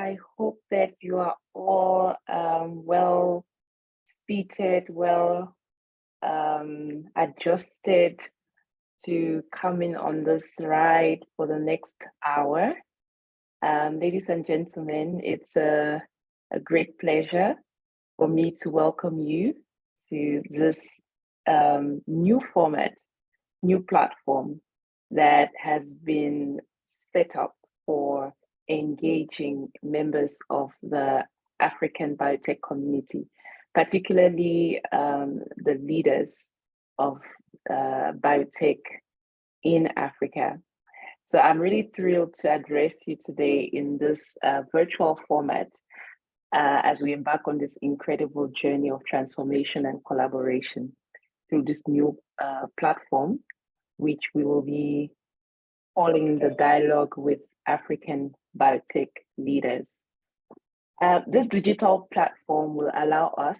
I hope that you are all well seated, well adjusted to coming on this ride for the next hour. Ladies and gentlemen, it's a great pleasure for me to welcome you to this new format, new platform that has been set up for engaging members of the African biotech community, particularly the leaders of biotech in Africa. So I'm really thrilled to address you today in this virtual format as we embark on this incredible journey of transformation and collaboration through this new platform, which we will be calling the Dialogue with African Biotech Leaders. This digital platform will allow us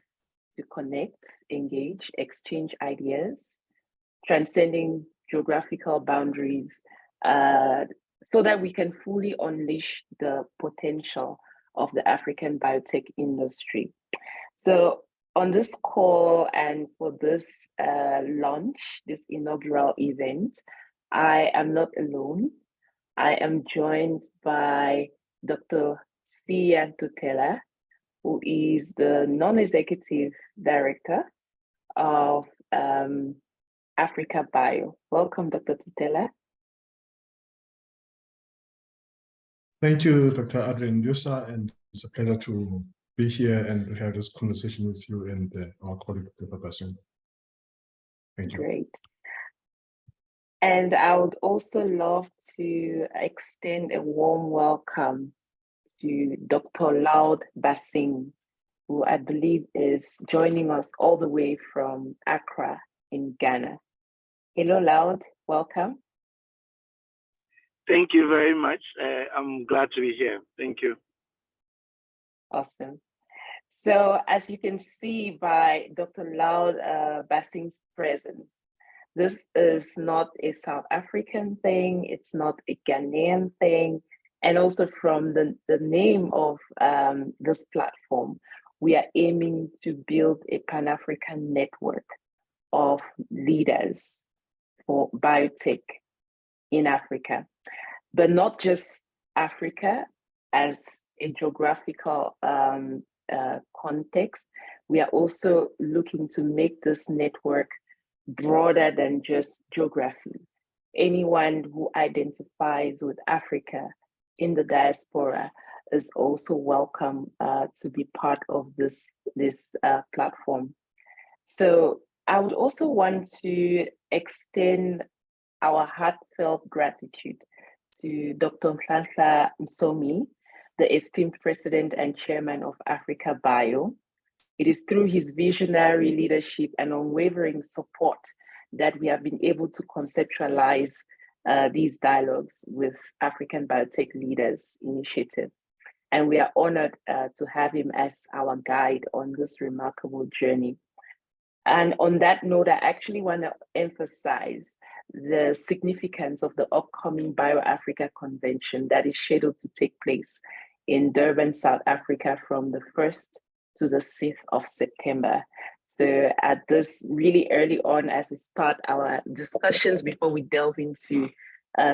to connect, engage, exchange ideas, transcending geographical boundaries, so that we can fully unleash the potential of the African biotech industry. So on this call and for this launch, this inaugural event, I am not alone. I am joined by Dr. Sia Tutela, who is the non-executive director of Africa Bio. Welcome, Dr. Tutela. Thank you, Dr. Adrian Yusa, and it's a pleasure to be here and have this conversation with you and our colleague, Dr. Bassin. Thank you. Great. And I would also love to extend a warm welcome to Dr. Loud Bassin, who I believe is joining us all the way from Accra in Ghana. Hello, Loud, welcome. Thank you very much. I'm glad to be here. Thank you. Awesome. So as you can see by Dr. Loud Bassin's presence, this is not a South African thing, it's not a Ghanaian thing, and also from the name of this platform, we are aiming to build a Pan-African network of leaders for biotech in Africa, but not just Africa as a geographical context. We are also looking to make this network broader than just geography. Anyone who identifies with Africa in the diaspora is also welcome to be part of this platform. So I would also want to extend our heartfelt gratitude to Dr. Nhlanhla Msomi, the esteemed president and chairman of Africa Bio. It is through his visionary leadership and unwavering support that we have been able to conceptualize these dialogues with African Biotech Leaders initiative. And we are honored to have him as our guide on this remarkable journey. And on that note, I actually want to emphasize the significance of the upcoming BioAfrica Convention that is scheduled to take place in Durban, South Africa from the 1st to the 6th of September. So at this really early on, as we start our discussions before we delve into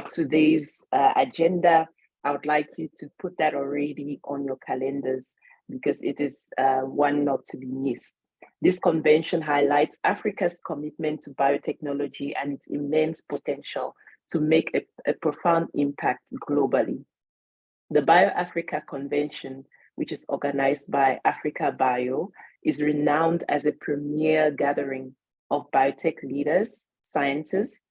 today's agenda, I would like you to put that already on your calendars because it is one not to be missed. This convention highlights Africa's commitment to biotechnology and its immense potential to make a profound impact globally. The BioAfrica Convention, which is organized by Africa Bio, is renowned as a premier gathering of biotech leaders, scientists,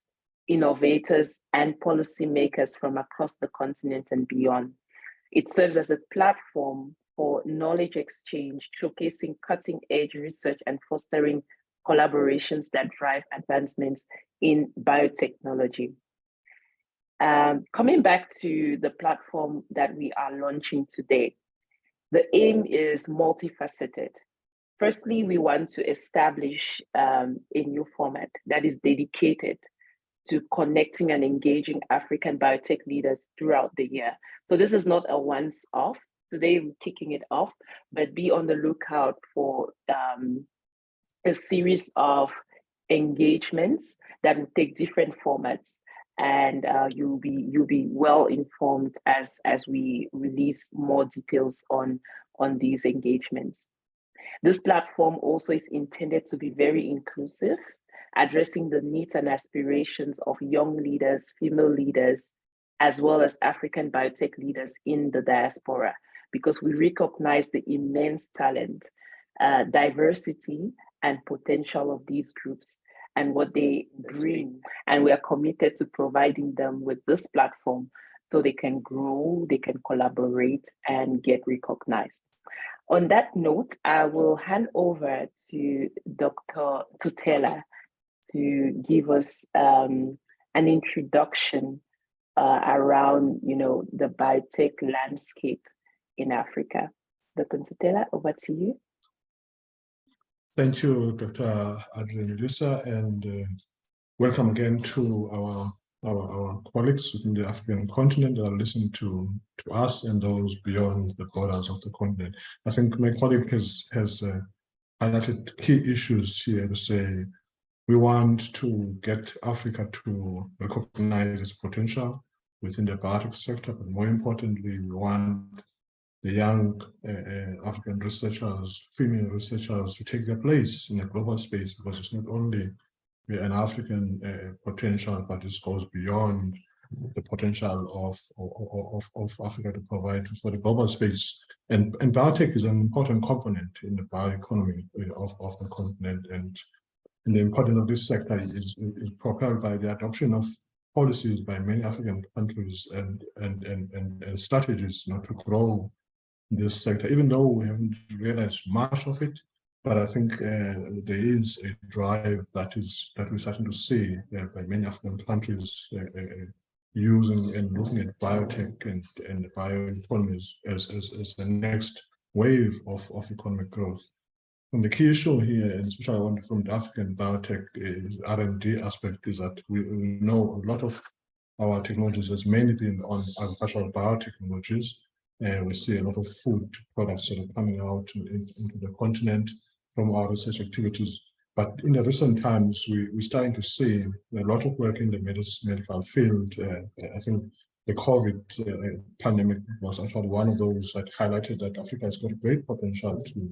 innovators, and policymakers from across the continent and beyond. It serves as a platform for knowledge exchange, showcasing cutting-edge research and fostering collaborations that drive advancements in biotechnology. Coming back to the platform that we are launching today, the aim is multifaceted. Firstly, we want to establish a new format that is dedicated to connecting and engaging African biotech leaders throughout the year. So this is not a once-off. Today we're kicking it off, but be on the lookout for a series of engagements that will take different formats, and you'll be well informed as we release more details on these engagements. This platform also is intended to be very inclusive, addressing the needs and aspirations of young leaders, female leaders, as well as African biotech leaders in the diaspora, because we recognize the immense talent, diversity, and potential of these groups and what they bring. And we are committed to providing them with this platform so they can grow, they can collaborate, and get recognized. On that note, I will hand over to Dr. Tutela to give us an introduction around, the biotech landscape in Africa. Dr. Tutela, over to you. Thank you, Dr. Adrian Lusa, and welcome again to our colleagues within the African continent that are listening to us and those beyond the borders of the continent. I think my colleague has highlighted key issues here to say we want to get Africa to recognize its potential within the biotech sector, but more importantly, we want the young African researchers, female researchers, to take their place in the global space, because it's not only an African potential, but this goes beyond the potential of Africa to provide for the global space. And biotech is an important component in the bioeconomy of the continent. And the importance of this sector is propelled by the adoption of policies by many African countries and strategies to grow this sector, even though we haven't realized much of it. But I think there is a drive that we're starting to see by many African countries using and looking at biotech and bioeconomies as the next wave of economic growth. And the key issue here, and especially from the African biotech R&D aspect, is that we know a lot of our technologies has mainly been on agricultural biotechnologies. We see a lot of food products that are coming out into the continent from our research activities. But in the recent times, we're starting to see a lot of work in the medical field. I think the COVID pandemic was actually one of those that highlighted that Africa has got great potential to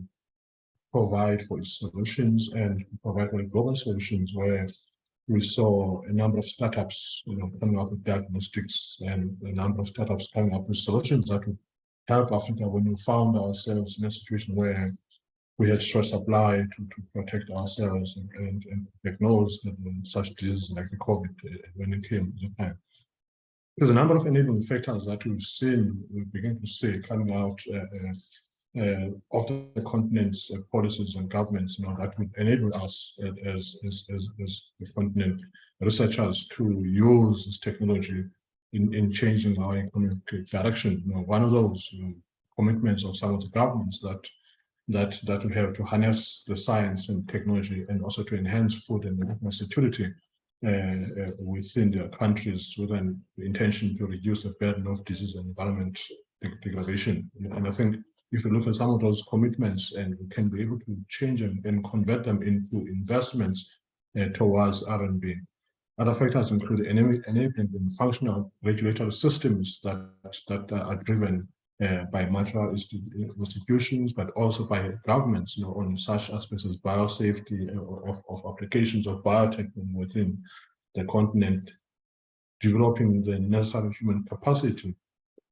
provide for its solutions and provide for the global solutions, where we saw a number of startups coming up with diagnostics and a number of startups coming up with solutions that would help Africa when we found ourselves in a situation where we had short supply to protect ourselves and diagnose such diseases like the COVID when it came to Japan. There's a number of enabling factors that we begin to see coming out of the continent's policies and governments, that would enable us as the continent researchers to use this technology in changing our economic direction. One of those commitments of some of the governments that we have to harness the science and technology and also to enhance food and national security within their countries with an intention to reduce the burden of disease and environment degradation. And I think if you look at some of those commitments and we can be able to change them and convert them into investments towards R&D. Other factors include enabling and functional regulatory systems that are driven by multilateral institutions, but also by governments, on such aspects as biosafety of applications of biotech within the continent, developing the necessary human capacity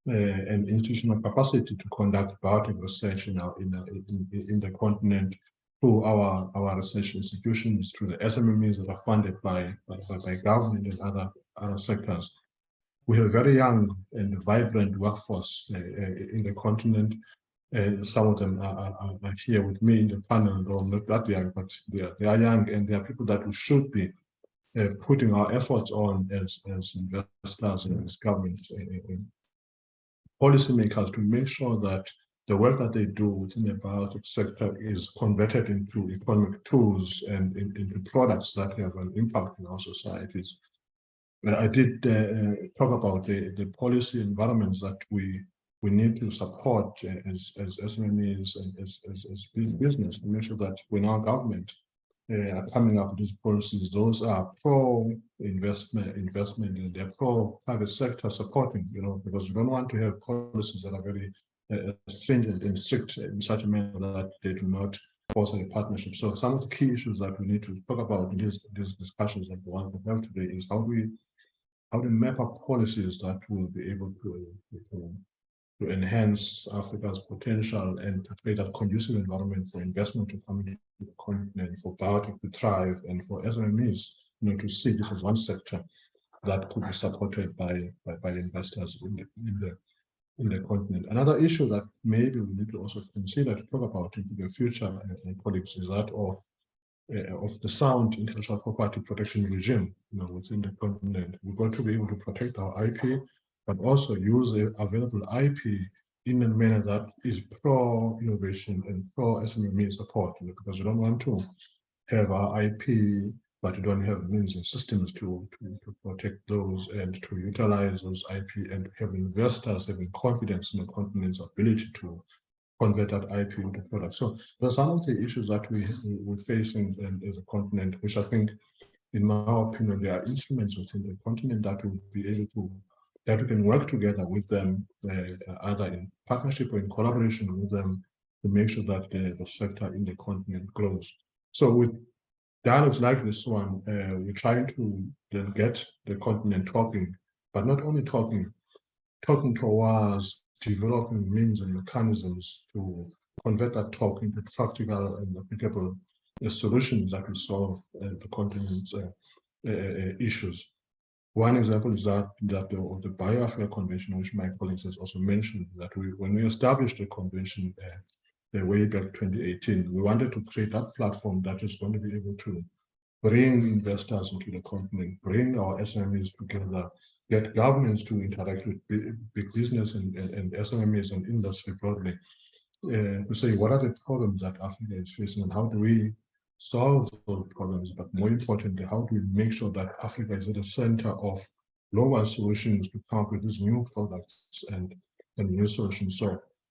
and institutional capacity to conduct biotech research in the continent through our research institutions, through the SMMEs that are funded by government and other sectors. We have a very young and vibrant workforce in the continent. Some of them are here with me in the panel, though not that young, but they are young, and they are people that we should be putting our efforts on as investors and as government policymakers to make sure that the work that they do within the biotech sector is converted into economic tools and into products that have an impact in our societies. I did talk about the policy environments that we we need to support as SMEs and as business to make sure that when our government are coming up with these policies, those are pro-investment, and they're pro-private sector supporting, because we don't want to have policies that are very stringent and strict in such a manner that they do not foster a partnership. So some of the key issues that we need to talk about in these discussions, like the one we have today, is how do we map up policies that will be able to enhance Africa's potential and to create a conducive environment for investment to come into the continent, for biotech to thrive, and for SMEs, to see this as one sector that could be supported by investors in the continent. Another issue that maybe we need to also consider to talk about into the future, colleagues, is that of the sound intellectual property protection regime, within the continent. We're going to be able to protect our IP, but also use the available IP in a manner that is pro-innovation and pro-SME support, because we don't want to have our IP, but we don't have means and systems to protect those and to utilize those IP and have investors having confidence in the continent's ability to convert that IP into products. So there are some of the issues that we're facing as a continent, which I think, in my opinion, there are instruments within the continent that will be able to, that we can work together with them, either in partnership or in collaboration with them, to make sure that the sector in the continent grows. So with dialogues like this one, we're trying to then get the continent talking, but not only talking towards developing means and mechanisms to convert that talk into practical and applicable solutions that will solve the continent's issues. One example is that of the Bioafrica Convention, which my colleagues has also mentioned, that when we established the convention way back 2018, we wanted to create that platform that is going to be able to bring investors into the continent, bring our SMEs together, get governments to interact with big business and SMEs and industry broadly, to say what are the problems that Africa is facing and how do we solve those problems, but more importantly, how do we make sure that Africa is at the center of global solutions to come up with these new products and new solutions.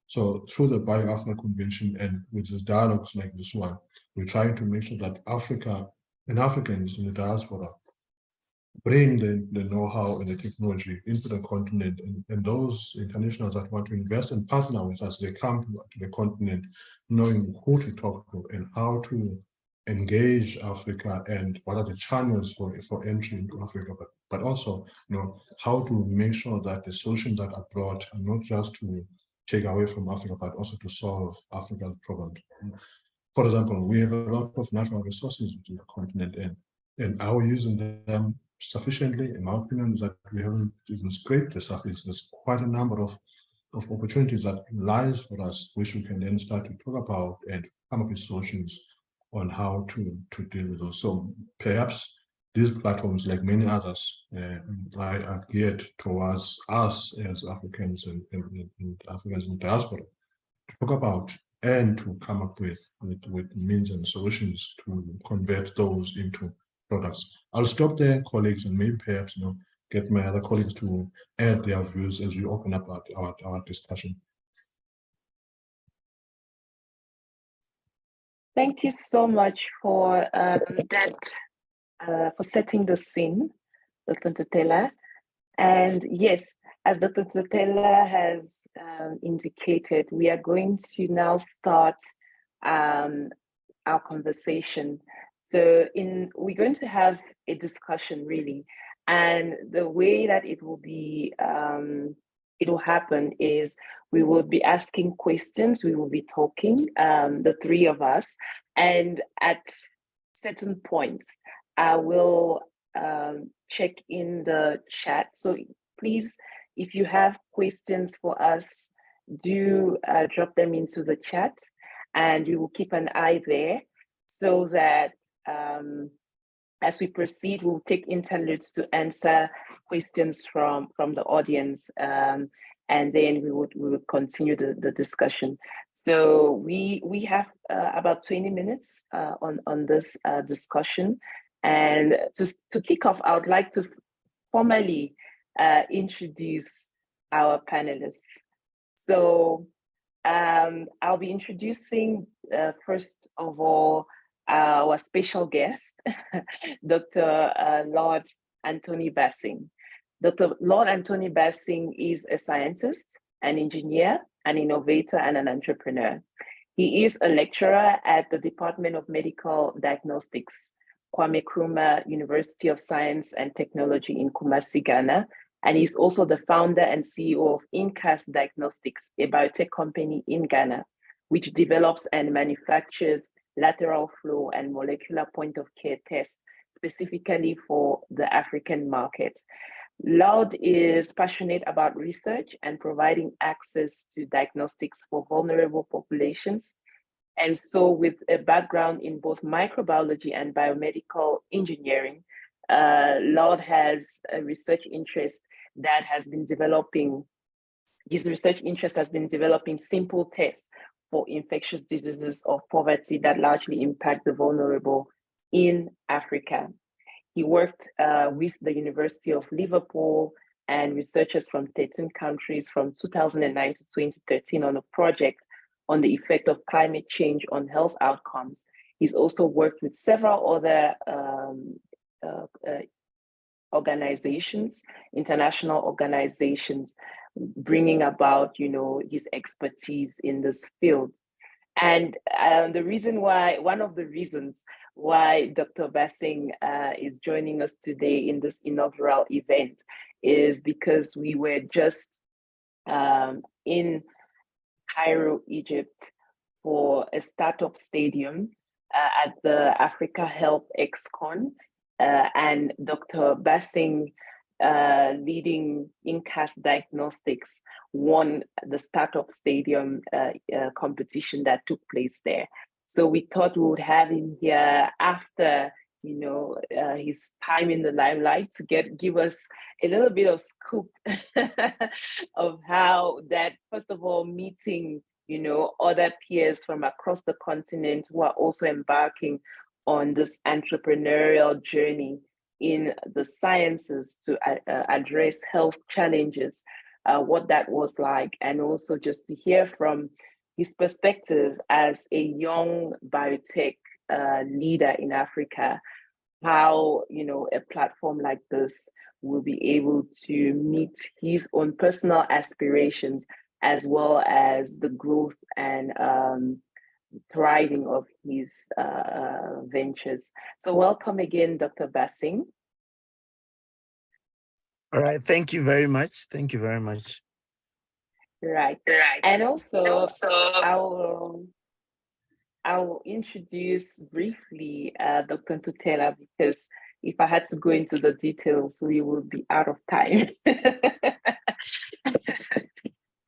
So through the Bioafrica Convention and with the dialogues like this one, we're trying to make sure that Africa and Africans in the diaspora bring the know-how and the technology into the continent, and those internationals that want to invest and partner with us, they come to the continent knowing who to talk to and how to engage Africa and what are the channels for entry into Africa, but also how to make sure that the solutions that are brought are not just to take away from Africa, but also to solve Africa's problems. For example, we have a lot of natural resources within the continent, and are we using them sufficiently? In my opinion, is that we haven't even scraped the surface. There's quite a number of opportunities that lies for us, which we can then start to talk about and come up with solutions on how to deal with those. So perhaps these platforms, like many others, are geared towards us as Africans and Africans in diaspora to talk about and to come up with means and solutions to convert those into products. I'll stop there, colleagues, and maybe perhaps get my other colleagues to add their views as we open up our discussion. Thank you so much for for setting the scene, Dr. Ntutela. And yes, as Dr. Ntutela has indicated, we are going to now start our conversation. So we're going to have a discussion, really, and the way that it will be, it will happen is we will be asking questions, we will be talking, the three of us, and at certain points, I will check in the chat. So please, if you have questions for us, do drop them into the chat, and we will keep an eye there so that as we proceed, we'll take interludes to answer questions from the audience, and then we would continue the discussion. So we have about 20 minutes on this discussion. And to kick off, I would like to formally introduce our panelists. So I'll be introducing, first of all, our special guest, Dr. Lord Anthony Bassing. Dr. Lord Anthony Bassing is a scientist, an engineer, an innovator, and an entrepreneur. He is a lecturer at the Department of Medical Diagnostics, Kwame Nkrumah University of Science and Technology in Kumasi, Ghana, and he's also the founder and CEO of Incast Diagnostics, a biotech company in Ghana, which develops and manufactures lateral flow and molecular point of care tests specifically for the African market. Lord is passionate about research and providing access to diagnostics for vulnerable populations. And so with a background in both microbiology and biomedical engineering, Lord has a research interest that has been developing, his research interest has been developing simple tests for infectious diseases of poverty that largely impact the vulnerable in Africa. He worked with the University of Liverpool and researchers from 13 countries from 2009 to 2013 on a project on the effect of climate change on health outcomes. He's also worked with several other organizations, international organizations, bringing about, his expertise in this field. And the reason why, one of the reasons why Dr. Bassing is joining us today in this inaugural event is because we were just in Cairo, Egypt, for a startup stadium at the Africa Health XCon, and Dr. Bassing, leading Incast Diagnostics, won the startup stadium competition that took place there. So we thought we would have him here after, his time in the limelight to give us a little bit of scoop of how that, first of all, meeting, other peers from across the continent who are also embarking on this entrepreneurial journey in the sciences to address health challenges, what that was like, and also just to hear from his perspective as a young biotech leader in Africa, how a platform like this will be able to meet his own personal aspirations as well as the growth and thriving of his ventures. So welcome again, Dr. Bassing. All right, thank you very much. Thank you very much. Right. And also I will introduce briefly Dr. Tutela, because if I had to go into the details, we would be out of time.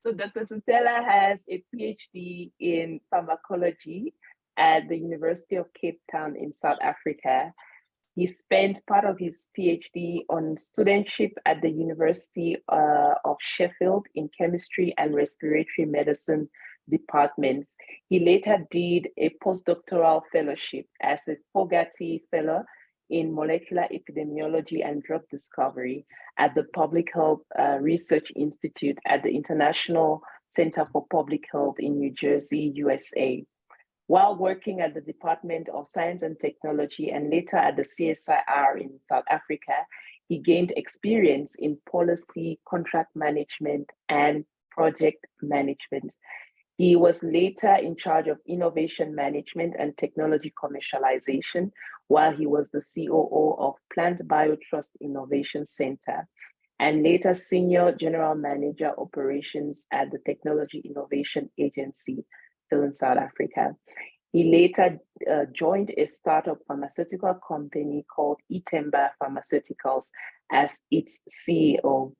So Dr. Tutela has a PhD in pharmacology at the University of Cape Town in South Africa. He spent part of his PhD on studentship at the University of Sheffield in chemistry and respiratory medicine departments. He later did a postdoctoral fellowship as a Fogarty Fellow in molecular epidemiology and drug discovery at the Public Health Research Institute at the International Center for Public Health in New Jersey, USA. While working at the Department of Science and Technology and later at the CSIR in South Africa, he gained experience in policy, contract management, and project management. He was later in charge of innovation management and technology commercialization, while he was the COO of Plant Biotrust Innovation Center, and later Senior General Manager Operations at the Technology Innovation Agency, still in South Africa. He later joined a startup pharmaceutical company called Itemba Pharmaceuticals as its CEO.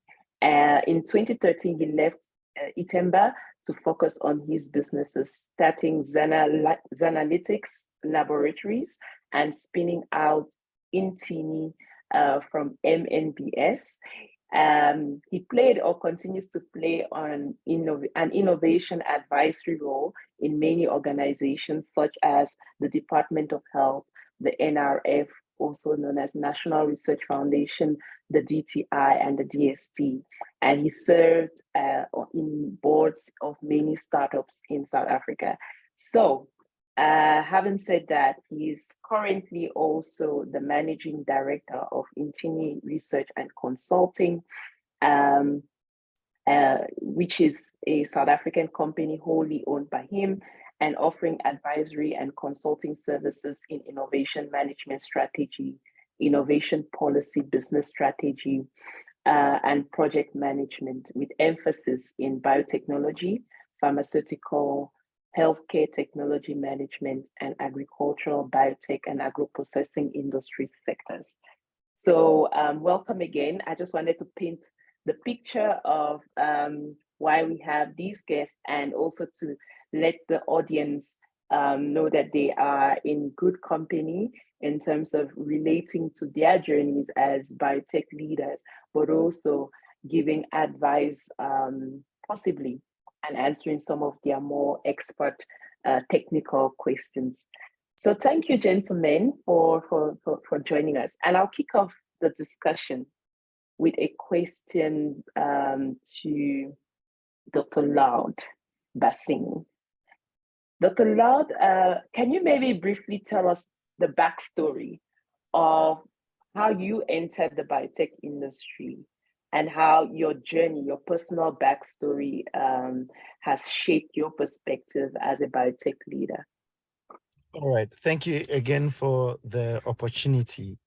In 2013, he left Itemba to focus on his businesses, starting Xanalytics Laboratories and spinning out Intini from MNBS. He played or continues to play on an innovation advisory role in many organizations such as the Department of Health, the NRF, also known as National Research Foundation, the DTI, and the DST. And he served in boards of many startups in South Africa. So, having said that, he is currently also the managing director of Intini Research and Consulting, which is a South African company wholly owned by him and offering advisory and consulting services in innovation management strategy, innovation policy, business strategy, and project management, with emphasis in biotechnology, pharmaceutical, healthcare technology management, and agricultural, biotech, and agro-processing industry sectors. So welcome again. I just wanted to paint the picture of why we have these guests, and also to let the audience know that they are in good company in terms of relating to their journeys as biotech leaders, but also giving advice possibly and answering some of their more expert technical questions. So thank you, gentlemen, for joining us. And I'll kick off the discussion with a question to Dr. Loud Basing. Dr. Loud, can you maybe briefly tell us the backstory of how you entered the biotech industry and how your journey, your personal backstory has shaped your perspective as a biotech leader? All right. Thank you again for the opportunity.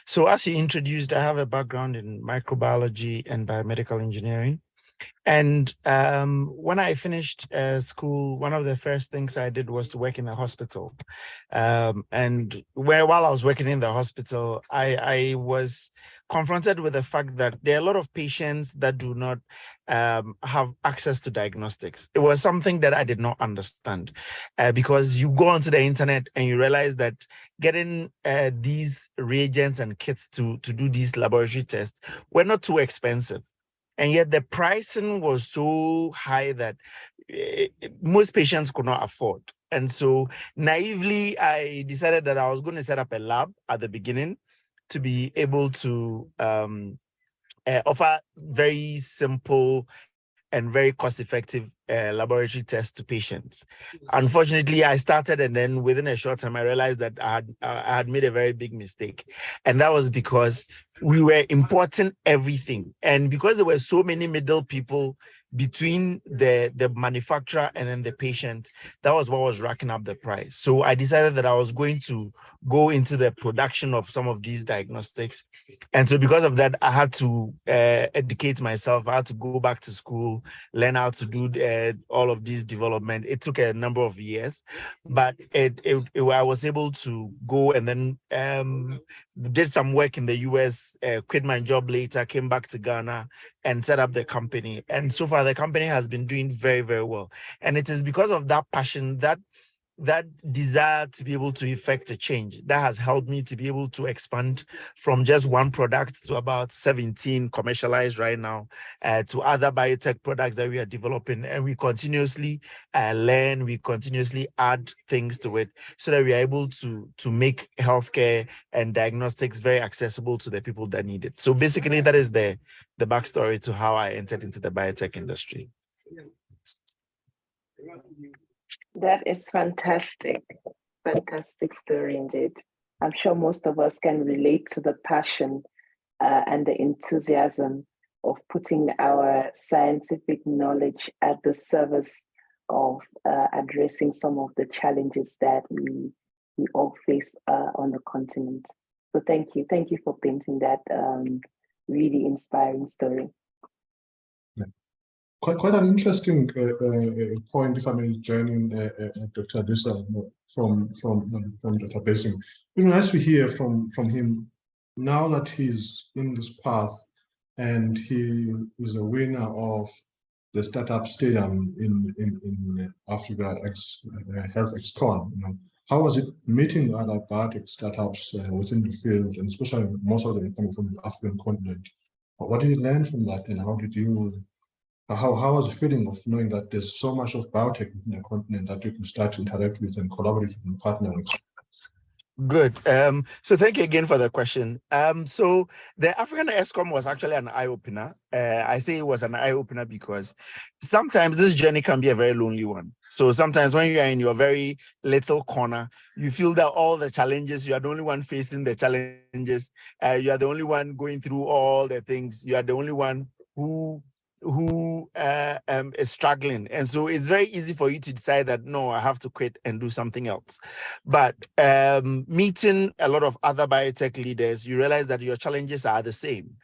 So as you introduced, I have a background in microbiology and biomedical engineering. And when I finished school, one of the first things I did was to work in a hospital. And while I was working in the hospital, I was confronted with the fact that there are a lot of patients that do not have access to diagnostics. It was something that I did not understand because you go onto the internet and you realize that getting these reagents and kits to do these laboratory tests were not too expensive. And yet the pricing was so high that most patients could not afford. And so naively, I decided that I was going to set up a lab at the beginning to be able to offer very simple and very cost-effective laboratory tests to patients. Unfortunately, I started, and then within a short time, I realized that I had made a very big mistake. And that was because we were importing everything. And because there were so many middle people between the manufacturer and then the patient, that was what was racking up the price. So I decided that I was going to go into the production of some of these diagnostics. And so because of that, I had to educate myself. I had to go back to school, learn how to do all of these development. It took a number of years, but I was able to go and then did some work in the US, quit my job later, came back to Ghana and set up the company. And so far, the company has been doing very, very well. And it is because of that passion, that desire to be able to effect a change that has helped me to be able to expand from just one product to about 17 commercialized right now, to other biotech products that we are developing. And we continuously learn, we continuously add things to it so that we are able to make healthcare and diagnostics very accessible to the people that need it. So basically that is the backstory to how I entered into the biotech industry. That is fantastic. Fantastic story indeed. I'm sure most of us can relate to the passion and the enthusiasm of putting our scientific knowledge at the service of addressing some of the challenges that we all face on the continent. So thank you. Thank you for painting that really inspiring story. Quite an interesting point, if I may join in, Dr. Adisa, from Dr. Basing. It would be nice to hear from him now that he's in this path and he is a winner of the startup stadium in Africa, Health XCon. You know, how was it meeting other biotech startups within the field, and especially most of them coming from the African continent? What did you learn from that, and how did you? How was the feeling of knowing that there's so much of biotech in the continent that you can start to interact with and collaborate and partner with? Good. So thank you again for the question. So the African ESCOM was actually an eye-opener. I say it was an eye-opener because sometimes this journey can be a very lonely one. So sometimes when you are in your very little corner, you feel that all the challenges, you are the only one facing the challenges. You are the only one going through all the things. You are the only one who is struggling. And so it's very easy for you to decide that, no, I have to quit and do something else. But meeting a lot of other biotech leaders, you realize that your challenges are the same.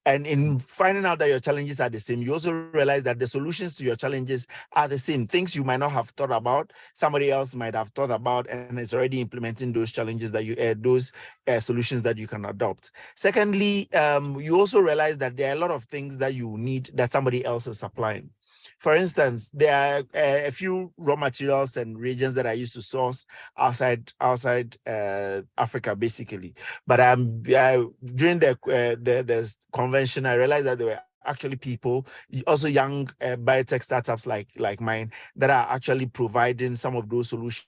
And in finding out that your challenges are the same, you also realize that the solutions to your challenges are the same. Things you might not have thought about, somebody else might have thought about, and it's already implementing those challenges that you, those solutions that you can adopt. Secondly, you also realize that there are a lot of things that you need that somebody else is supplying. For instance, there are a few raw materials and reagents that I used to source outside Africa, basically. But during the convention, I realized that there were actually people, also young biotech startups like mine, that are actually providing some of those solutions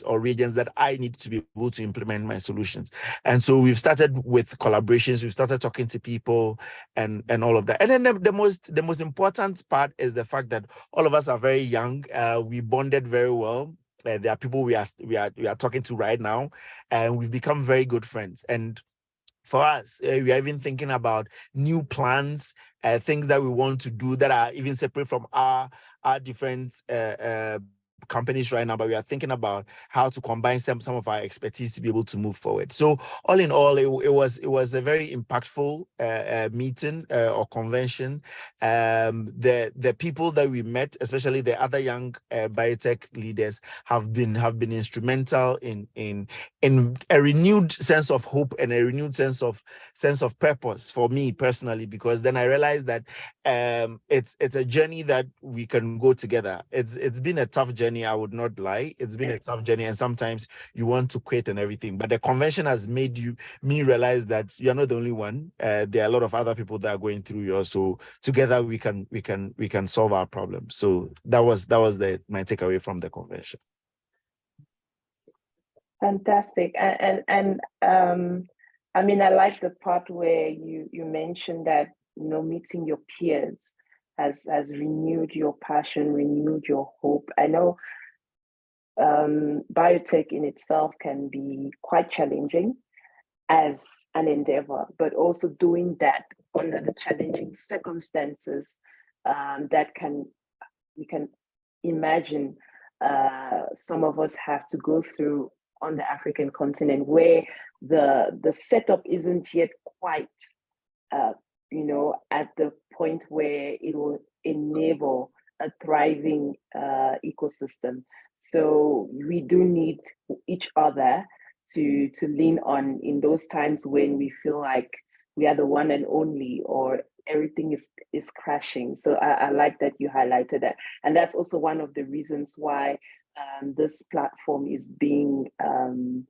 or regions that I need to be able to implement my solutions. And so we've started with collaborations, we've started talking to people and all of that. And then the most important part is the fact that all of us are very young. We bonded very well. There are people we are talking to right now, and we've become very good friends. And for us, we are even thinking about new plans, things that we want to do that are even separate from our different companies right now, but we are thinking about how to combine some of our expertise to be able to move forward. So all in all, it was a very impactful meeting or convention. The people that we met, especially the other young biotech leaders, have been instrumental in a renewed sense of hope and a renewed sense of purpose for me personally, because then I realized that it's a journey that we can go together. It's been a tough journey, I would not lie. It's been a tough journey, and sometimes you want to quit and everything. But the convention has made me realize that you're not the only one. There are a lot of other people that are going through yours. So together we can solve our problems. So that was my takeaway from the convention. Fantastic. And I mean, I like the part where you mentioned that, you know, meeting your peers has renewed your passion, renewed your hope. I know biotech in itself can be quite challenging as an endeavor, but also doing that under the challenging circumstances that we can imagine some of us have to go through on the African continent, where the setup isn't yet quite you know, at the point where it will enable a thriving ecosystem. So we do need each other to lean on in those times when we feel like we are the one and only, or everything is crashing. So I like that you highlighted that. And that's also one of the reasons why this platform is being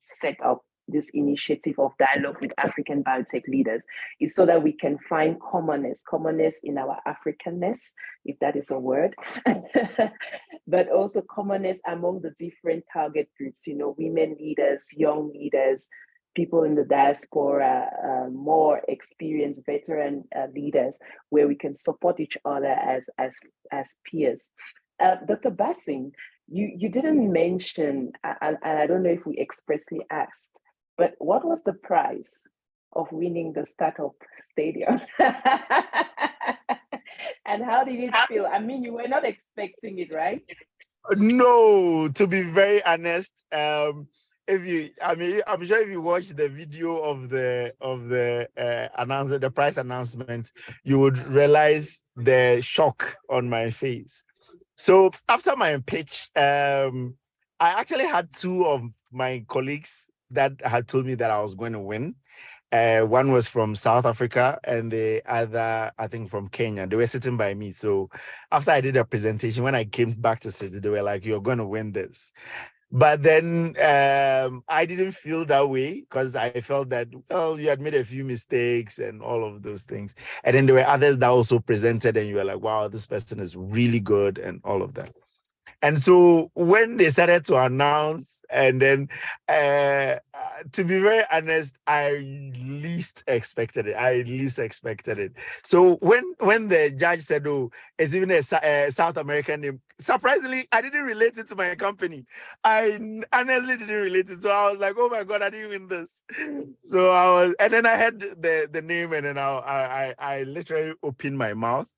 set up, this initiative of dialogue with African biotech leaders, is so that we can find commonness in our Africanness, if that is a word, but also commonness among the different target groups, you know, women leaders, young leaders, people in the diaspora, more experienced veteran leaders, where we can support each other as peers. Dr. Bassing, you didn't mention, and I don't know if we expressly asked, but what was the prize of winning the startup stadium? And how did it feel? I mean, you were not expecting it, right? No, to be very honest, I'm sure if you watch the video of the announcement, the prize announcement, you would realize the shock on my face. So after my pitch, I actually had two of my colleagues that had told me that I was going to win. One was from South Africa and the other, I think, from Kenya. They were sitting by me. So after I did a presentation, when I came back to City, they were like, "You're going to win this." But then I didn't feel that way, because I felt that, well, you had made a few mistakes and all of those things. And then there were others that also presented and you were like, wow, this person is really good and all of that. And so when they started to announce, and then to be very honest, I least expected it. So when the judge said, "Oh, it's even a South American name," surprisingly, I didn't relate it to my company. I honestly didn't relate it. So I was like, "Oh my God, I didn't win this." So and then I had the name, and then I literally opened my mouth.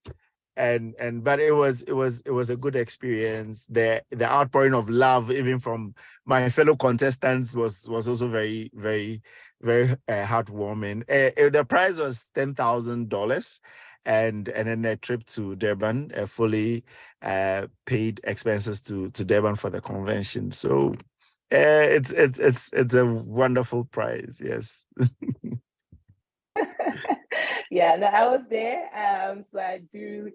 But it was a good experience. The outpouring of love, even from my fellow contestants, was also very, very, very heartwarming. The prize was $10,000, and then a trip to Durban, fully paid expenses to Durban for the convention. So it's a wonderful prize. Yes. Yeah, no, I was there. So I do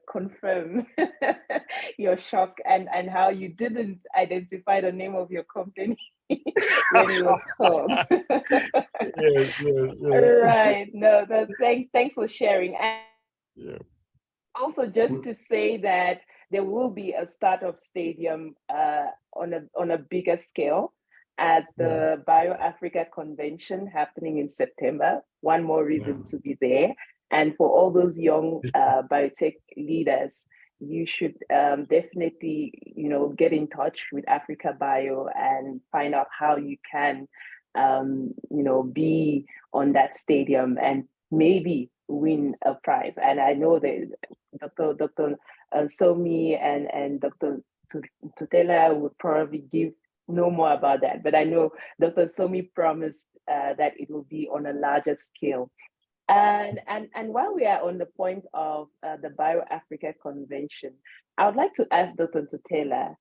confirm your shock and how you didn't identify the name of your company when it was called. Yes. Right. No, thanks for sharing. And Yeah. also, just to say that there will be a startup stadium on a bigger scale at the BioAfrica convention happening in September. One more reason to be there. And for all those young biotech leaders, you should definitely, get in touch with Africa Bio and find out how you can, be on that stadium and maybe win a prize. And I know that Dr. Somi and Dr. Tutela would probably know more about that. But I know Dr. Somi promised that it will be on a larger scale. And while we are on the point of the BioAfrica Convention, I would like to ask Dr. Tutela,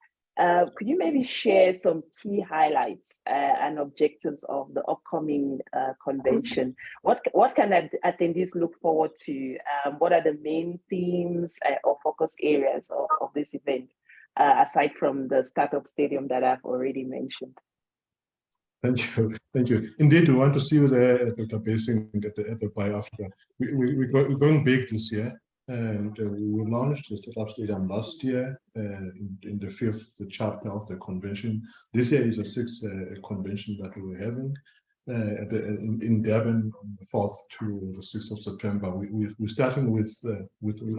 could you maybe share some key highlights and objectives of the upcoming convention? What can attendees look forward to? What are the main themes or focus areas of this event, aside from the startup stadium that I've already mentioned? Thank you. Indeed, we want to see you there at Dr. Basing at the BioAfrica. We're going big this year, and we launched the startup stadium last year in the 5th chapter of the convention. This year is the 6th convention that we're having in Durban on the 4th to the 6th of September. We're starting with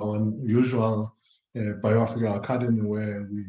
our usual BioAfrica Academy, where we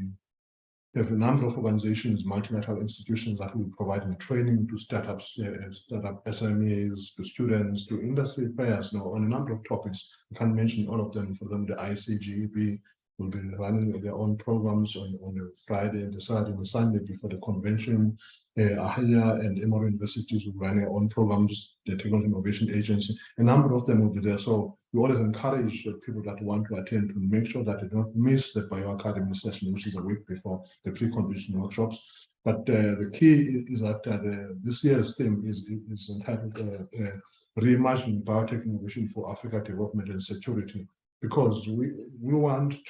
have a number of organizations, multilateral institutions that will be providing training to startups, startup SMEs, to students, to industry players, on a number of topics. I can't mention all of them. For them, the ICGEP will be running their own programs on the Friday, the Saturday, and the Sunday before the convention. AHIA and Emory universities will run their own programs, the Technology Innovation Agency. A number of them will be there. So we always encourage people that want to attend to make sure that they don't miss the BioAcademy session, which is a week before the pre-convention workshops. But the key is that this year's theme is entitled Reimagining Biotech Innovation for Africa Development and Security, because we want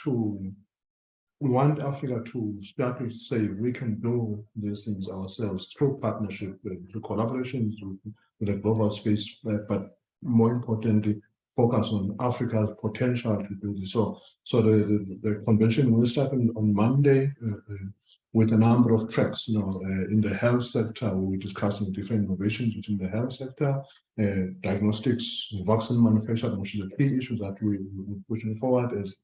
Africa to start to say we can do these things ourselves through partnership, through collaborations with the global space, but more importantly, focus on Africa's potential to do this. So the convention will start on Monday with a number of tracks. In the health sector, we'll be discussing different innovations within the health sector, diagnostics, vaccine manufacturing, which is a key issue that we're pushing forward as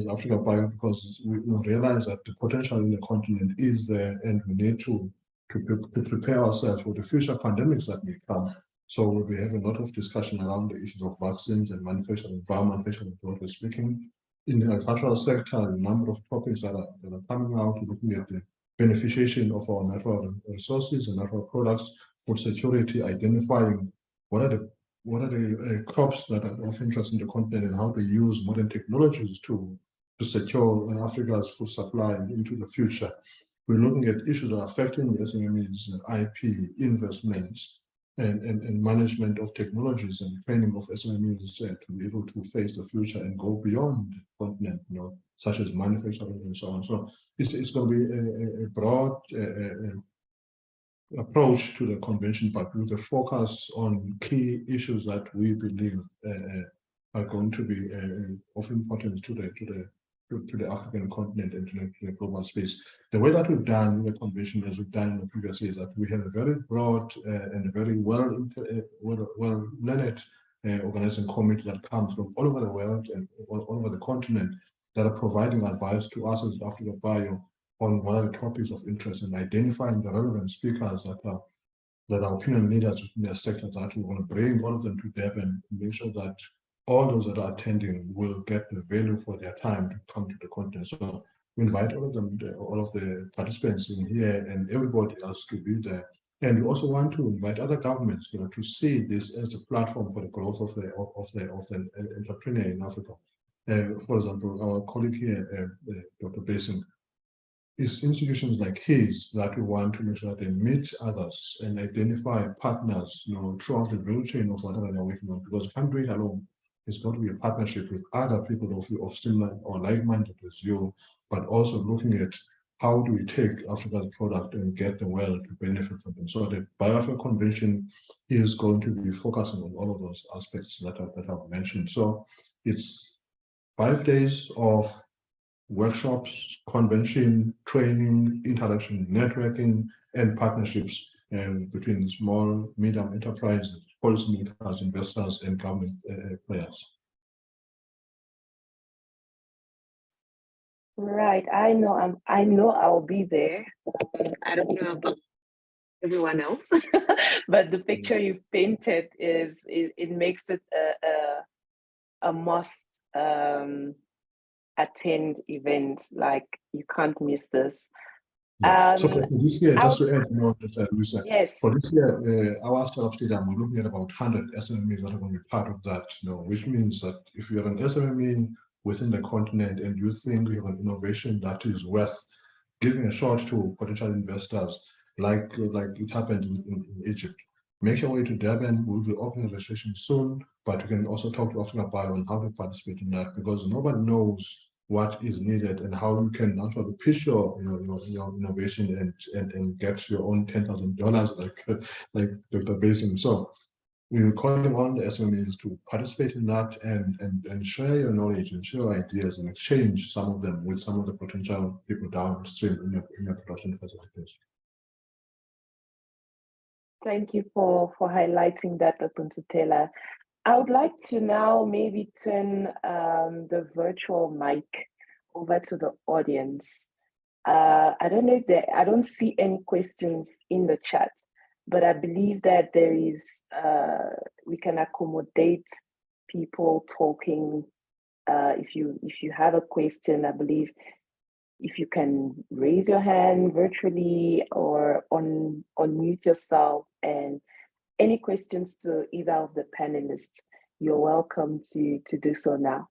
Africa Bio, because we realize that the potential in the continent is there, and we need to prepare ourselves for the future pandemics that may come. So we'll be having a lot of discussion around the issues of vaccines and manufacturing, biomanufacturing, broadly speaking. In the agricultural sector, a number of topics that are coming out, looking at the beneficiation of our natural resources and natural products, food security, identifying what are the crops that are of interest in the continent and how they use modern technologies to secure Africa's food supply into the future. We're looking at issues that are affecting the SMEs, IP, investments, and management of technologies and training of SMEs to be able to face the future and go beyond the continent, such as manufacturing and so on. So it's going to be a broad approach to the convention, but with a focus on key issues that we believe are going to be of importance to the to the African continent and to the global space. The way that we've done the convention, as we've done in the previous years, that we have a very broad and a very well-learned organizing committee that comes from all over the world and all over the continent that are providing advice to us as Africa Bio on what are the topics of interest and identifying the relevant speakers that are opinion leaders within their sector that we want to bring all of them to Durban and make sure that all those that are attending will get the value for their time to come to the conference. So we invite all of them, all of the participants in here and everybody else to be there. And we also want to invite other governments, to see this as a platform for the growth of the entrepreneur in Africa. For example, our colleague here, Dr. Basin, it's institutions like his that we want to make sure that they meet others and identify partners, throughout the value chain of whatever they're working on, because we can't do it alone. It's got to be a partnership with other people of similar or like-minded as you, but also looking at how do we take Africa's product and get the world to benefit from them. So the Bioafrica Convention is going to be focusing on all of those aspects that I've mentioned. So it's 5 days of workshops, convention, training, interaction, networking, and partnerships between small, medium enterprises, policymakers, investors, and government players. Right. I know I'll be there. I don't know about everyone else, but the picture you painted it makes it a must attend event. Like, you can't miss this. Yeah. So for this year, just to add, Luisa, yes. for this year, our startup stadium, we're looking at about 100 SMEs that are going to be part of that, which means that if you're an SME within the continent and you think you have an innovation that is worth giving a shot to potential investors, like it happened in Egypt, make your way to Durban. We'll be opening registration soon, but you can also talk to Africa Bio on how to participate in that, because nobody knows what is needed and how you can actually pitch your innovation and get your own $10,000 like Dr. Basin. So we're calling on the SMEs to participate in that and share your knowledge and share ideas and exchange some of them with some of the potential people downstream in your production facilities. Thank you for highlighting that, Dr. Ntutela. I would like to now maybe turn the virtual mic over to the audience. I don't know if I don't see any questions in the chat, but I believe that there is, we can accommodate people talking. If you have a question, I believe if you can raise your hand virtually or unmute yourself, and any questions to either of the panelists, you're welcome to do so now.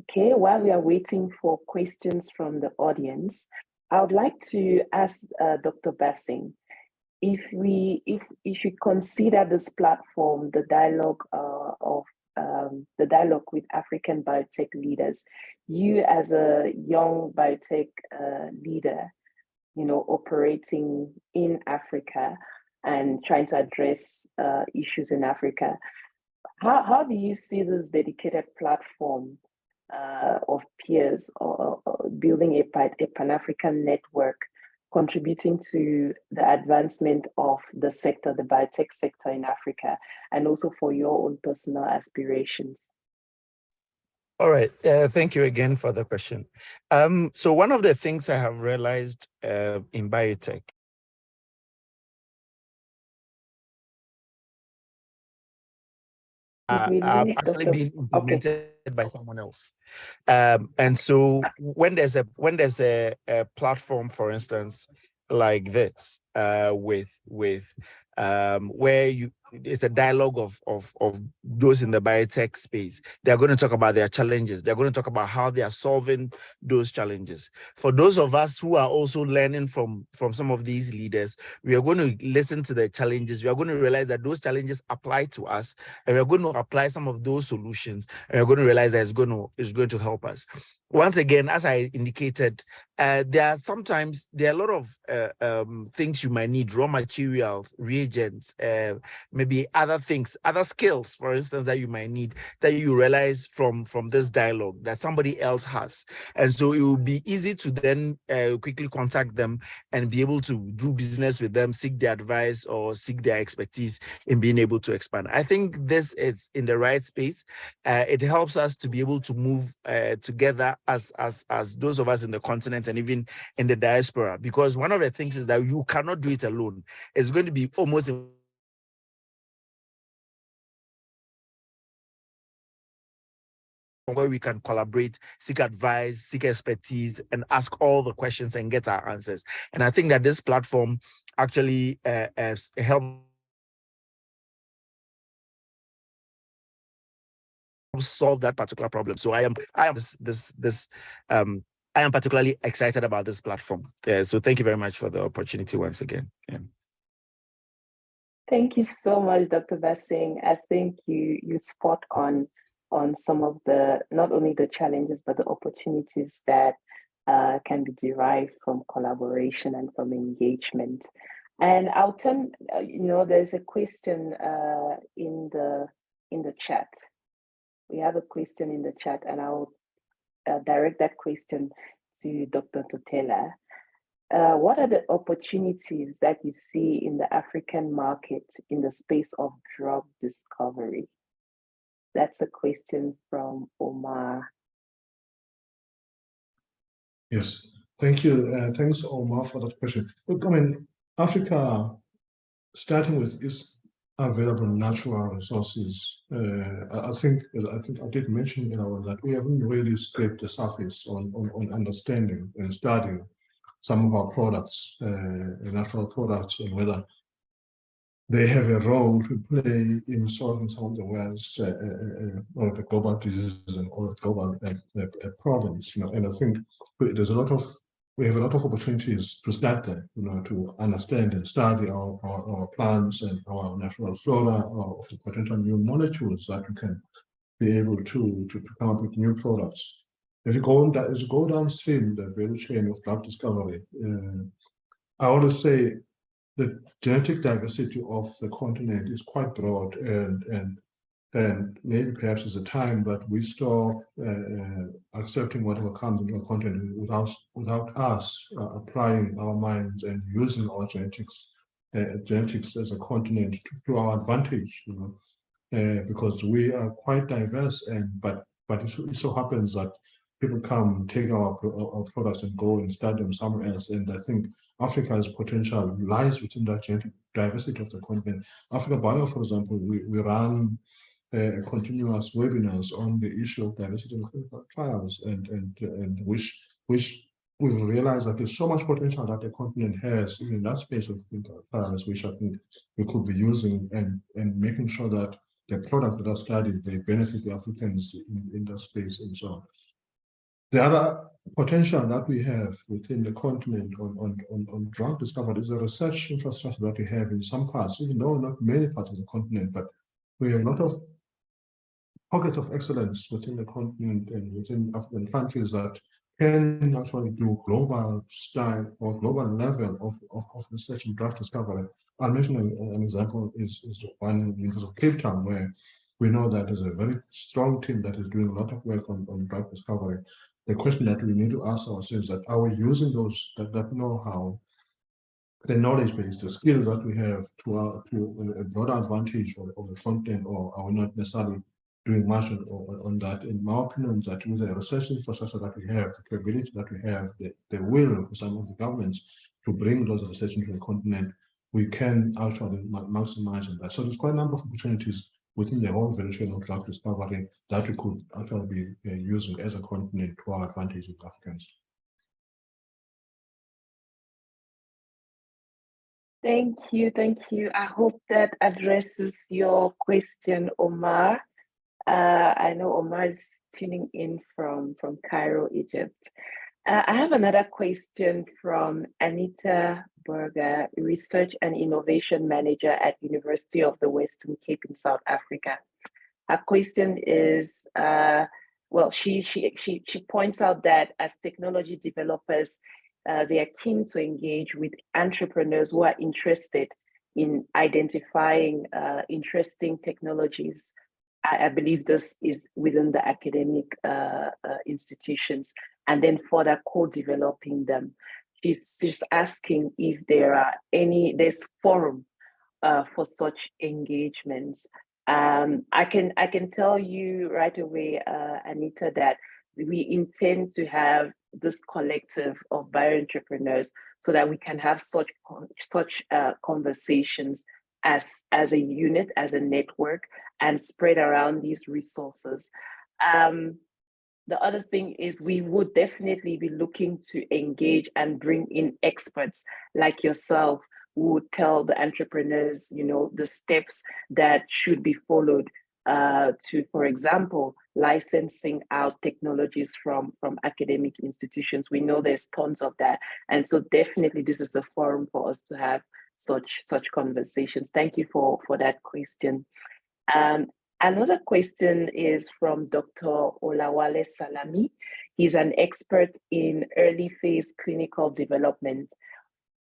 Okay, while we are waiting for questions from the audience, I would like to ask Dr. Bassing, if you consider this platform, the dialogue with African biotech leaders, you as a young biotech leader, operating in Africa and trying to address issues in Africa, how do you see this dedicated platform of peers or building a Pan-African network contributing to the advancement of the sector, the biotech sector in Africa, and also for your own personal aspirations? All right. Thank you again for the question. So one of the things I have realized in biotech are actually being implemented by someone else. And so when there's a platform, for instance, like this, where it's a dialogue of those in the biotech space, they're going to talk about their challenges. They're going to talk about how they are solving those challenges. For those of us who are also learning from some of these leaders, we are going to listen to the challenges. We are going to realize that those challenges apply to us, and we're going to apply some of those solutions, and we're going to realize that it's going to help us. Once again, as I indicated, there are a lot of things you might need: raw materials, reagents, maybe maybe other things, other skills, for instance, that you might need, that you realize from this dialogue that somebody else has. And so it will be easy to then quickly contact them and be able to do business with them, seek their advice or seek their expertise in being able to expand. I think this is in the right space. It helps us to be able to move together as those of us in the continent and even in the diaspora, because one of the things is that you cannot do it alone. It's going to be almost where we can collaborate, seek advice, seek expertise, and ask all the questions and get our answers. And I think that this platform actually helps solve that particular problem. So I am particularly excited about this platform. So thank you very much for the opportunity once again. Yeah. Thank you so much, Dr. Basing. I think you spot on some of the, not only the challenges, but the opportunities that can be derived from collaboration and from engagement. And I'll turn, there's a question in the chat. We have a question in the chat, and I'll direct that question to Dr. Totela. What are the opportunities that you see in the African market in the space of drug discovery? That's a question from Omar. Yes, thank you. Thanks, Omar, for that question. Look, I mean, Africa, starting with its available natural resources, I think I did mention that we haven't really scraped the surface on understanding and studying some of our products, natural products, and whether they have a role to play in solving some of the world's or the global diseases and all the global problems. And I think we have a lot of opportunities to start there, to understand and study our plants and our natural flora, of the potential new molecules that we can be able to come up with new products. As you go downstream the value chain of drug discovery, I always say the genetic diversity of the continent is quite broad, and maybe perhaps it's a time that we stop accepting whatever comes into the continent without us applying our minds and using our genetics as a continent to our advantage, because we are quite diverse, but it so happens that people come, take our products and go and study them somewhere else. And I think Africa's potential lies within that genetic diversity of the continent. Africa Bio, for example, we run continuous webinars on the issue of diversity in clinical trials, and which we've realized that there's so much potential that the continent has in that space of clinical trials, which I think we could be using and making sure that the products that are studied, they benefit the Africans in that space and so on. The other potential that we have within the continent on drug discovery is the research infrastructure that we have in some parts, even though not many parts of the continent, but we have a lot of pockets of excellence within the continent and within African countries that can actually do global style or global level of research and drug discovery. I'll mention an example is one in the University of Cape Town, where we know that there's a very strong team that is doing a lot of work on drug discovery. The question that we need to ask ourselves is that are we using that know-how, the knowledge base, the skills that we have to a broader advantage of the continent, or are we not necessarily doing much on that? In my opinion, that with the research infrastructure that we have, the capability that we have, the will for some of the governments to bring those research into the continent, we can actually maximize on that. So there's quite a number of opportunities within the whole value chain of drug discovery that we could actually be using as a continent to our advantage with Africans. Thank you. I hope that addresses your question, Omar. I know Omar is tuning in from Cairo, Egypt. I have another question from Anita Berger, Research and Innovation Manager at University of the Western Cape in South Africa. Her question is, she points out that as technology developers, they are keen to engage with entrepreneurs who are interested in identifying interesting technologies. I believe this is within the academic institutions, and then further co-developing them. She's asking if there's forum for such engagements. I can tell you right away, Anita, that we intend to have this collective of bioentrepreneurs so that we can have such conversations as a unit, as a network, and spread around these resources. The other thing is we would definitely be looking to engage and bring in experts like yourself who would tell the entrepreneurs, the steps that should be followed to, for example, licensing out technologies from academic institutions. We know there's tons of that. And so definitely this is a forum for us to have such conversations. Thank you for that question. Another question is from Dr. Olawale Salami. He's an expert in early phase clinical development.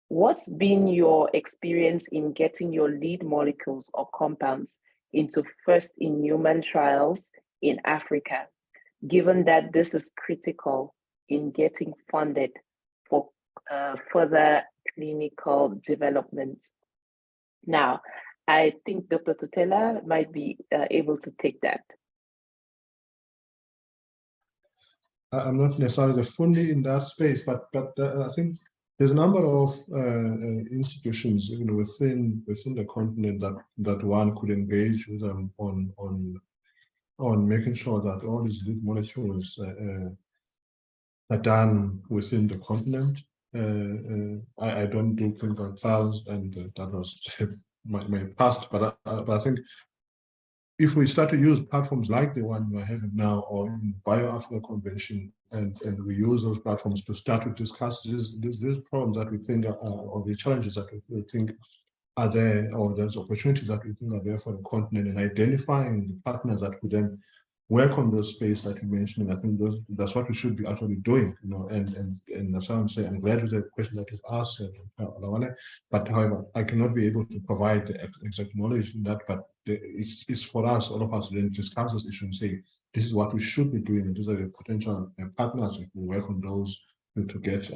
What's been your experience in getting your lead molecules or compounds into first-in-human trials in Africa, given that this is critical in getting funded for further clinical development? Now, I think Dr. Tutela might be able to take that. I'm not necessarily fully in that space, but I think there's a number of institutions, within the continent that one could engage with them on making sure that all these lead molecules are done within the continent. I don't do clinical trials, and that was my past, but I think if we start to use platforms like the one we're having now, or in BioAfrica Convention, and we use those platforms to start to discuss these problems that we think are, or the challenges that we think are there, or there's opportunities that we think are there for the continent, and identifying the partners that would then work on those space that you mentioned. I think that's what we should be actually doing, and that's why I'm saying I'm glad with the question that you've asked, but however, I cannot be able to provide the exact knowledge in that, but it's for us, all of us, then discuss this issue and say, this is what we should be doing, and these are the potential partners if we work on those to get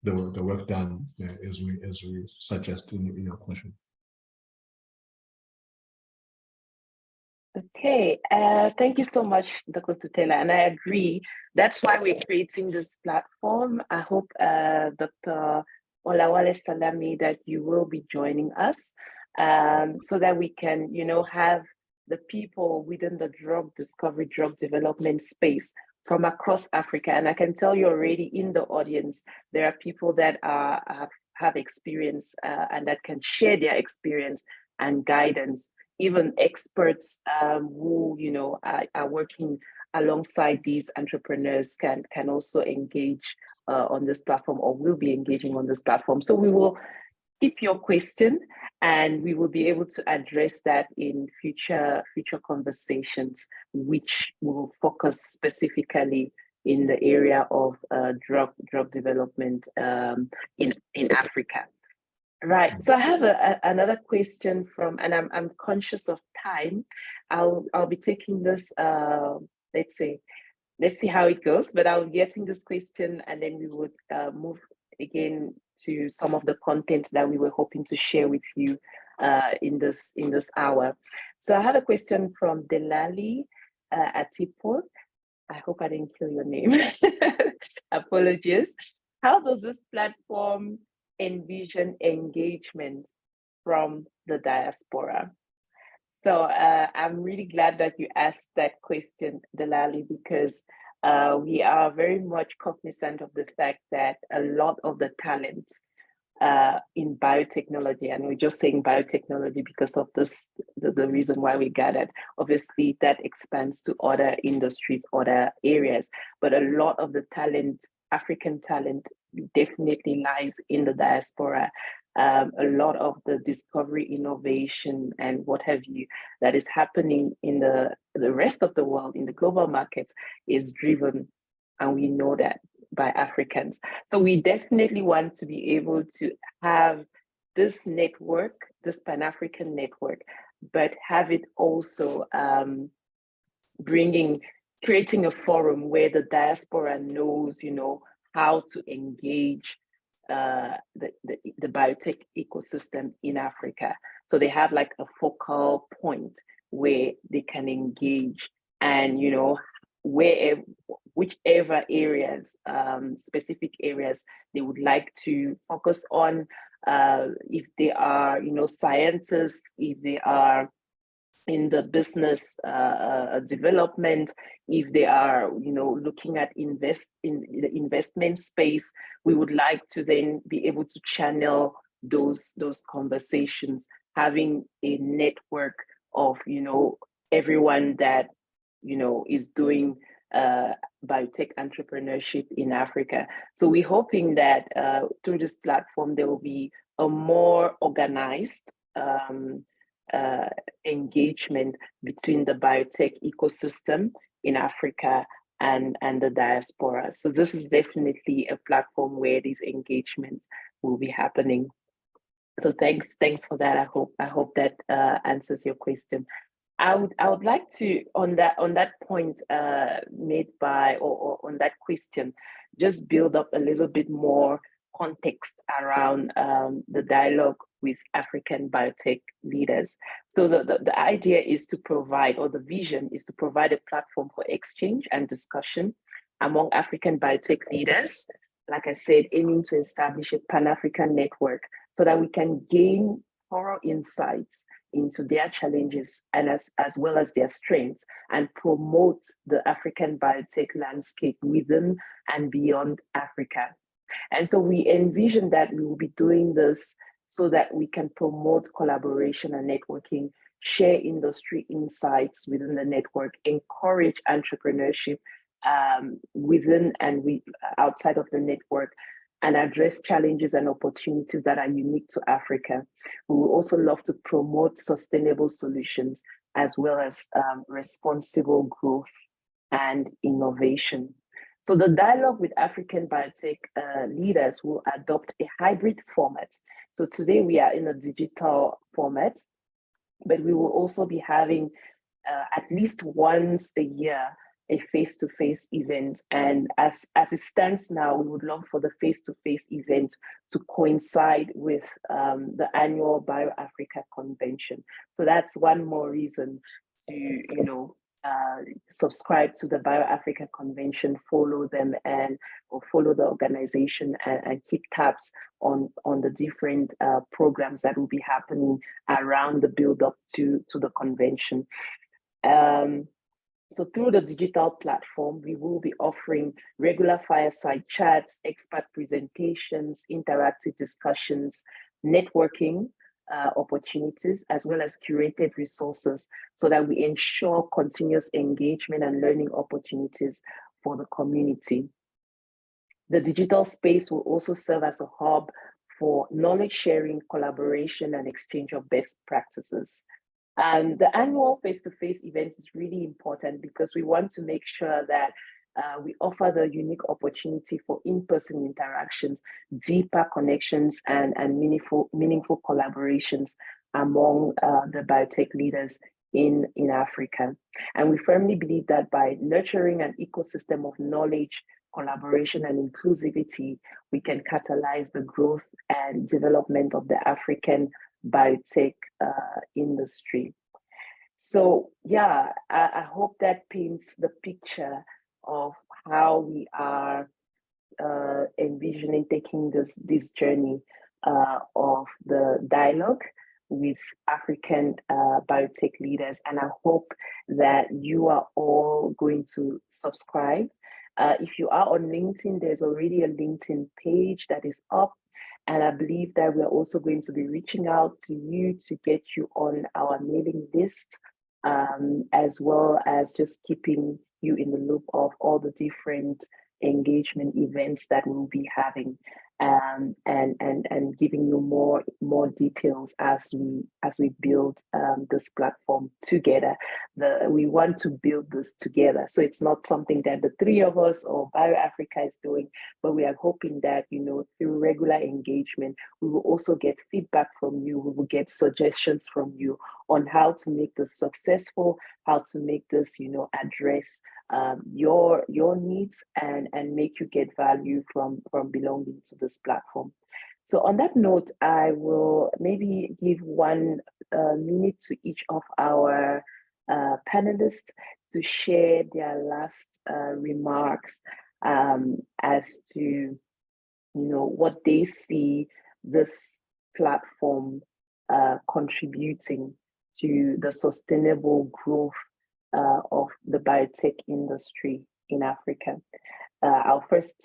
the work done as we suggest in your question. Okay, thank you so much, Dr. Tutela, and I agree. That's why we're creating this platform. I hope, Dr. Olawale Salami, that you will be joining us so that we can, have the people within the drug discovery, drug development space from across Africa. And I can tell you already in the audience, there are people that have experience and that can share their experience and guidance. Even experts who are working alongside these entrepreneurs can also engage on this platform, or will be engaging on this platform. So we will keep your question, and we will be able to address that in future conversations, which will focus specifically in the area of drug development in Africa. Right. So I have another question from, and I'm conscious of time. I'll be taking this. Let's see how it goes. But I'll be getting this question, and then we would move again to some of the content that we were hoping to share with you in this hour. So I have a question from Delali Atipo. I hope I didn't kill your name. Apologies. How does this platform envision engagement from the diaspora? So I'm really glad that you asked that question, Delali, because we are very much cognizant of the fact that a lot of the talent in biotechnology, and we're just saying biotechnology because of this, the reason why we gathered, obviously that expands to other industries, other areas, but a lot of the talent, African talent, definitely lies in the diaspora. A lot of the discovery, innovation, and what have you that is happening in the rest of the world, in the global markets, is driven, and we know that, by Africans. So we definitely want to be able to have this network, this Pan-African network, but have it also creating a forum where the diaspora knows, how to engage the biotech ecosystem in Africa. So they have like a focal point where they can engage, and whichever areas, specific areas they would like to focus on, if they are scientists, if they are in the business development, if they are looking at invest in the investment space, we would like to then be able to channel those conversations, having a network of everyone that is doing biotech entrepreneurship in Africa. So we're hoping that through this platform there will be a more organized engagement between the biotech ecosystem in Africa and the diaspora. So this is definitely a platform where these engagements will be happening. So thanks for that. I hope that answers your question. I would like to, on that point made by, or on that question, just build up a little bit more context around the dialogue with African biotech leaders. So the idea is to provide, or the vision is to provide a platform for exchange and discussion among African biotech leaders, like I said, aiming to establish a Pan-African network so that we can gain thorough insights into their challenges and as well as their strengths, and promote the African biotech landscape within and beyond Africa. And so we envision that we will be doing this so that we can promote collaboration and networking, share industry insights within the network, encourage entrepreneurship within and outside of the network, and address challenges and opportunities that are unique to Africa. We would also love to promote sustainable solutions as well as responsible growth and innovation. So the dialogue with African biotech leaders will adopt a hybrid format. So today we are in a digital format, but we will also be having at least once a year a face-to-face event. And as it stands now, we would love for the face-to-face event to coincide with the annual BioAfrica convention. So that's one more reason to, subscribe to the BioAfrica convention, follow them, or follow the organization, and keep tabs on the different programs that will be happening around the build-up to the convention. So through the digital platform, we will be offering regular fireside chats, expert presentations, interactive discussions, networking opportunities, as well as curated resources, so that we ensure continuous engagement and learning opportunities for the community. The digital space will also serve as a hub for knowledge sharing, collaboration, and exchange of best practices. And the annual face-to-face event is really important because we want to make sure that we offer the unique opportunity for in-person interactions, deeper connections, and meaningful collaborations among the biotech leaders in Africa. And we firmly believe that by nurturing an ecosystem of knowledge, collaboration, and inclusivity, we can catalyze the growth and development of the African biotech industry. So yeah, I hope that paints the picture of how we are envisioning taking this journey of the dialogue with African biotech leaders. And I hope that you are all going to subscribe. If you are on LinkedIn, there's already a LinkedIn page that is up. And I believe that we're also going to be reaching out to you to get you on our mailing list, as well as just keeping you in the loop of all the different engagement events that we'll be having. and giving you more details as we build this platform together. We want to build this together, so it's not something that the three of us or BioAfrica is doing, but we are hoping that through regular engagement, we will also get feedback from you. We will get suggestions from you on how to make this successful, how to make this address your needs and make you get value from belonging to this platform. So on that note, I will maybe give 1 minute to each of our panelists to share their last remarks as to what they see this platform contributing to the sustainable growth of the biotech industry in Africa. I'll first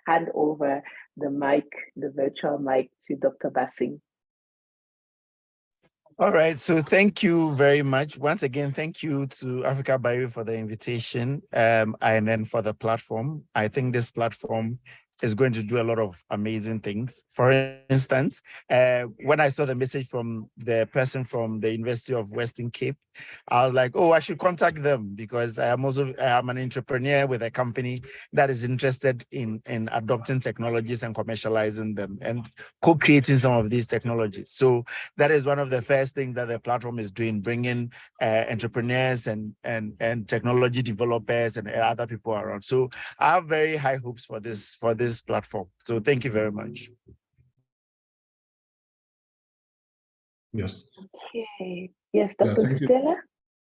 hand over the virtual mic to Dr. Bassing. All right, so thank you very much. Once again, thank you to Africa Bio for the invitation and then for the platform. I think this platform is going to do a lot of amazing things. For instance, when I saw the message from the person from the University of Western Cape, I was like, oh, I should contact them because I'm an entrepreneur with a company that is interested in adopting technologies and commercializing them and co-creating some of these technologies. So that is one of the first things that the platform is doing, bringing entrepreneurs and technology developers and other people around. So I have very high hopes for this platform. So thank you very much. Yes. Okay. Yes, Dr. Tutela?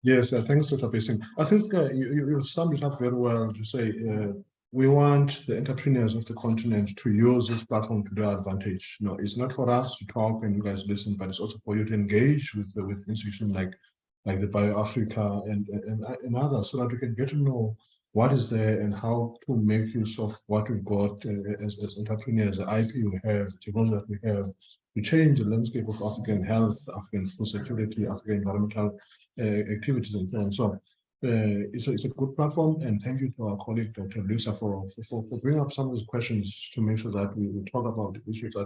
Yes, thanks, Dr. Bassing. I think you summed it up very well to say we want the entrepreneurs of the continent to use this platform to their advantage. It's not for us to talk and you guys listen, but it's also for you to engage with institutions like the BioAfrica and others, so that we can get to know what is there and how to make use of what we've got as entrepreneurs, the IP we have, the technology that we have, to change the landscape of African health, African food security, African environmental activities, and so on. So it's a good platform, and thank you to our colleague, Dr. Lisa, for bringing up some of these questions to make sure that we talk about the issues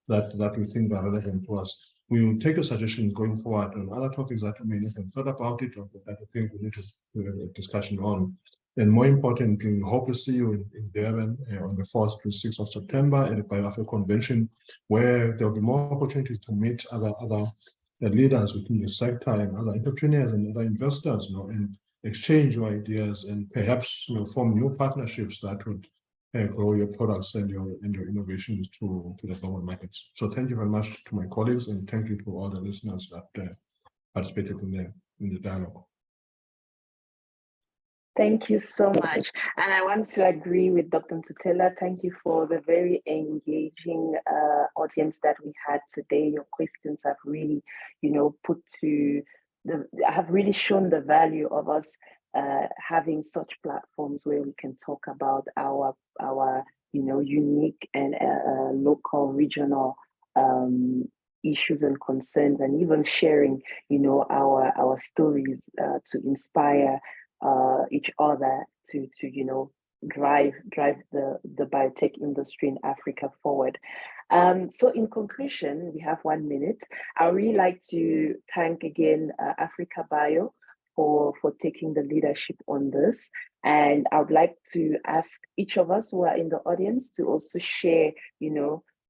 that we think are relevant to us. We will take a suggestion going forward on other topics that we may not have thought about it or that I think we need to have a discussion on. And more importantly, we hope to see you in Durban on the 4th to 6th of September at the BioAfrica Convention, where there will be more opportunities to meet other leaders within the sector and other entrepreneurs and other investors, and exchange your ideas and perhaps form new partnerships that would grow your products and your innovations to the global markets. So thank you very much to my colleagues, and thank you to all the listeners that participated in the dialogue. Thank you so much. And I want to agree with Dr. Tutela. Thank you for the very engaging audience that we had today. Your questions have really, have really shown the value of us having such platforms where we can talk about our unique and local, regional issues and concerns, and even sharing, our stories to inspire each other to drive the biotech industry in Africa forward. So in conclusion, we have 1 minute. I would really like to thank again Africa Bio for taking the leadership on this. And I would like to ask each of us who are in the audience to also share,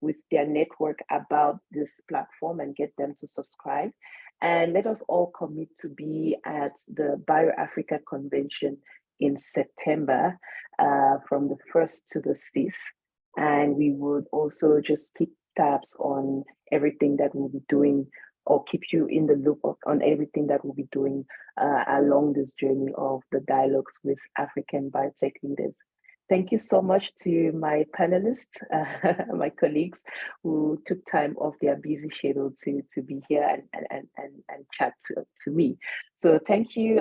with their network about this platform and get them to subscribe. And let us all commit to be at the BioAfrica Convention in September from the 1st to the 6th. And we would also just keep tabs on everything that we'll be doing, or keep you in the loop on everything that we'll be doing along this journey of the dialogues with African biotech leaders. Thank you so much to my panelists, my colleagues who took time off their busy schedule to be here and chat to me. So thank you.